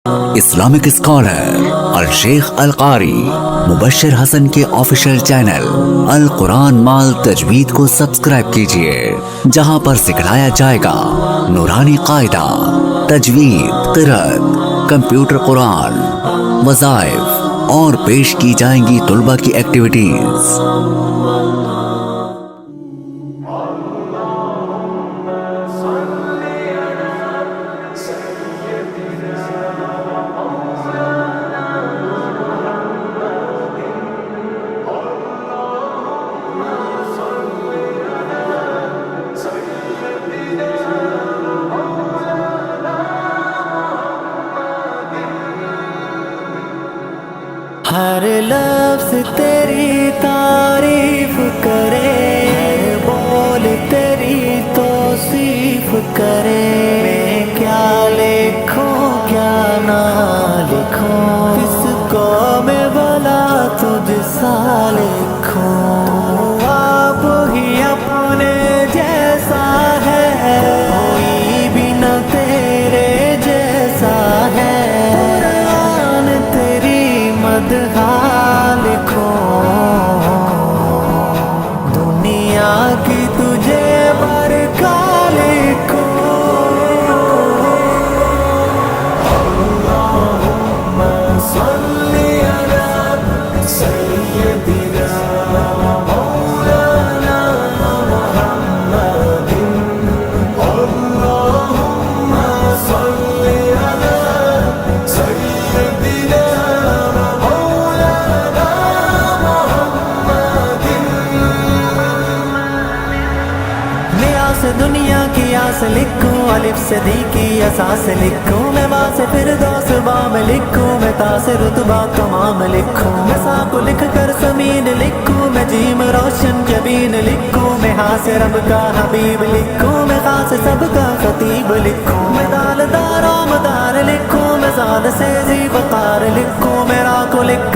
Islamic scholar الشیخ القاری مبشر حسن کے official channel القرآن مال تجوید کو سبسکرائب کیجئے، جہاں پر سکھلایا جائے گا نورانی قاعدہ، تجوید، قرأت، کمپیوٹر قرآن، وظائف اور پیش کی جائیں گی طلبہ کی ایکٹیویٹیز۔ ہر لفظ تیری تعریف کرے، ہر بول تیری توصیف کرے، میں کیا لکھوں کیا نہ لکھوں، کس کو میں بلا تجھ سا لکھوں، آپ ہی اپنے جیسا ہے، کوئی بھی نہ تیرے جیسا ہے، قرآن تیری مدحاں لکھو، دنیا کی تجھے برکات لکھو، اللہم صلی علی سیدنا مولانا محمد، اللہم صلی علی سیدنا دنیا کی آس لکھوں، الف سے دی کی اساس لکھوں، میں با سے فردوس با میں لکھوں، میں تا سے رتبہ تمام لکھوں، میں سا کو لکھ کر زمین لکھوں، میں جیم روشن جبین لکھوں، میں ہاں سے رب کا حبیب لکھوں، میں خاص سے سب کا خطیب لکھوں، میں دال دار و مدار لکھوں، میں زاد سے زی وقار لکھوں، میں را کو لکھ